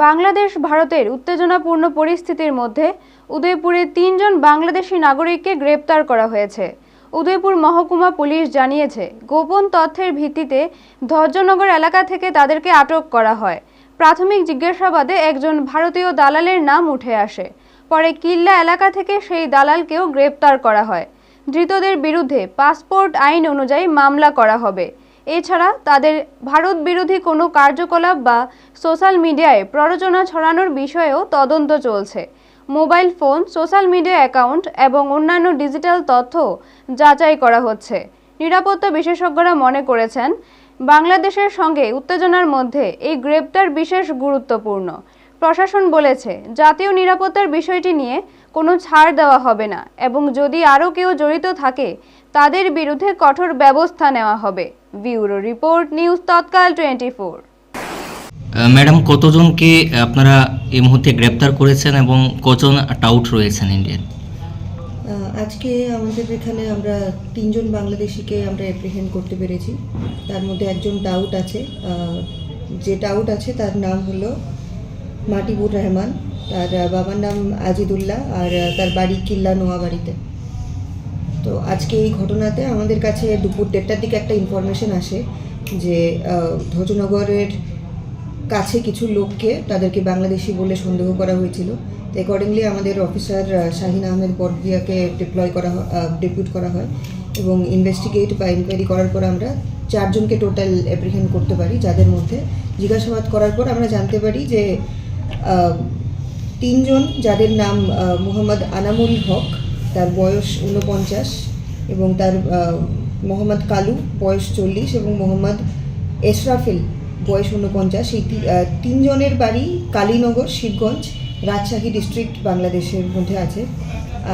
বাংলাদেশ ভারতের উত্তেজনাপূর্ণ পরিস্থিতির মধ্যে উদয়পুরে ৩ জন বাংলাদেশি নাগরিককে গ্রেপ্তার করা হয়েছে। উদয়পুর মহকুমা পুলিশ জানিয়েছে, গোপন তথ্যের ভিত্তিতে ধৈর্যনগর এলাকা থেকে তাদেরকে আটক করা হয়। প্রাথমিক জিজ্ঞাসাবাদে একজন ভারতীয় দালালের নাম উঠে আসে। পরে কিল্লা এলাকা থেকে সেই দালালকেও গ্রেপ্তার করা হয়। ধৃতদের বিরুদ্ধে পাসপোর্ট আইন অনুযায়ী মামলা করা হবে। এছাড়া তাদের ভারত বিরোধী কোনো কার্যকলাপ বা সোশ্যাল মিডিয়ায় প্ররোচনা ছড়ানোর বিষয়েও তদন্ত চলছে। Mobile phone, social media account এবং অন্যান্য ডিজিটাল তথ্য যাচাই করা হচ্ছে। নিরাপত্তা বিশেষজ্ঞরা মনে করেছেন, বাংলাদেশের সঙ্গে উত্তেজনার মধ্যে এই গ্রেপ্তার বিশেষ গুরুত্বপূর্ণ। প্রশাসন বলেছে, জাতীয় নিরাপত্তার বিষয়টি নিয়ে কোনো ছাড় দেওয়া হবে না এবং যদি আরও কেউ জড়িত থাকে তাদের বিরুদ্ধে কঠোর ব্যবস্থা নেওয়া হবে। ব্যুরো রিপোর্ট, নিউজ তৎকাল 24। ম্যাডাম, কতজনকে আপনারা এই মুহূর্তে গ্রেপ্তার করেছেন এবং কজন টাউট রয়েছেন ইন্ডিয়ান? আজকে আমাদের এখানে আমরা 3 জন বাংলাদেশিকে আমরা অ্যাপ্রিহেন্ড করতে পেরেছি। তার মধ্যে একজন টাউট আছে। যে টাউট আছে তার নাম হলো মাটিবুর রহমান, তার বাবার নাম আজিদুল্লাহ, আর তার বাড়ি কিল্লা নোয়াবাড়িতে। তো আজকে এই ঘটনাতে আমাদের কাছে দুপুর 1:30টার দিকে একটা ইনফরমেশন আসে যে ধ্বজনগরের কাছে কিছু লোককে তাদেরকে বাংলাদেশি বলে সন্দেহ করা হয়েছিল। তো অ্যাকর্ডিংলি আমাদের অফিসার শাহিন আহমেদ বড়ভিয়াকে ডেপুট করা হয় এবং ইনভেস্টিগেট বা ইনকোয়ারি করার পর আমরা 4 জনকে টোটাল অ্যাপ্রিহেন্ড করতে পারি, যাদের মধ্যে জিজ্ঞাসাবাদ করার পর আমরা জানতে পারি যে 3 জন, যাদের নাম মোহাম্মদ আনামুল হক, তার বয়স 49, এবং তার মোহাম্মদ কালু, বয়স 40, এবং মোহাম্মদ এশরাফিল, বয়স 49। এই 3 জনের বাড়ি কালীনগর, শিবগঞ্জ, রাজশাহী ডিস্ট্রিক্ট, বাংলাদেশের মধ্যে আছে।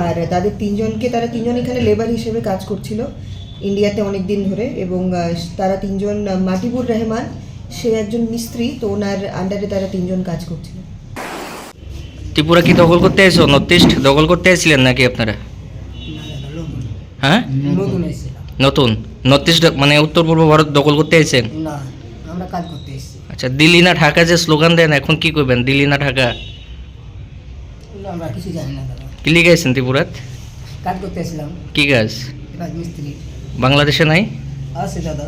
আর তাদের 3 জনকে, তারা 3 জন এখানে লেবার হিসেবে কাজ করছিল ইন্ডিয়াতে অনেক দিন ধরে, এবং তারা 3 জন, মাটিবুর রহমান সে একজন মিস্ত্রি, তো ওনার আন্ডারে তারা 3 জন কাজ করছিল। ত্রিপুরা কি দখল করতে এসেছো? নর্থ ইস্ট দখল করতে এসেছিলেন নাকি আপনারা? হ্যাঁ, নতুন নর্থ ইস্ট মানে উত্তর পূর্ব ভারত দখল করতে এসেছেন? না, আমরা কাজ করতে এসেছি। আচ্ছা, দিল্লি না ঢাকা যে স্লোগান দেন, এখন কি করবেন? দিল্লি না ঢাকা? আমরা কিছু জানি না দাদা। কি লিখে গেছেন ত্রিপুরাত? কাজ করতে এসেছিলাম, কি কাজ? রাজমিস্ত্রি। বাংলাদেশে নাই? আছে দাদা।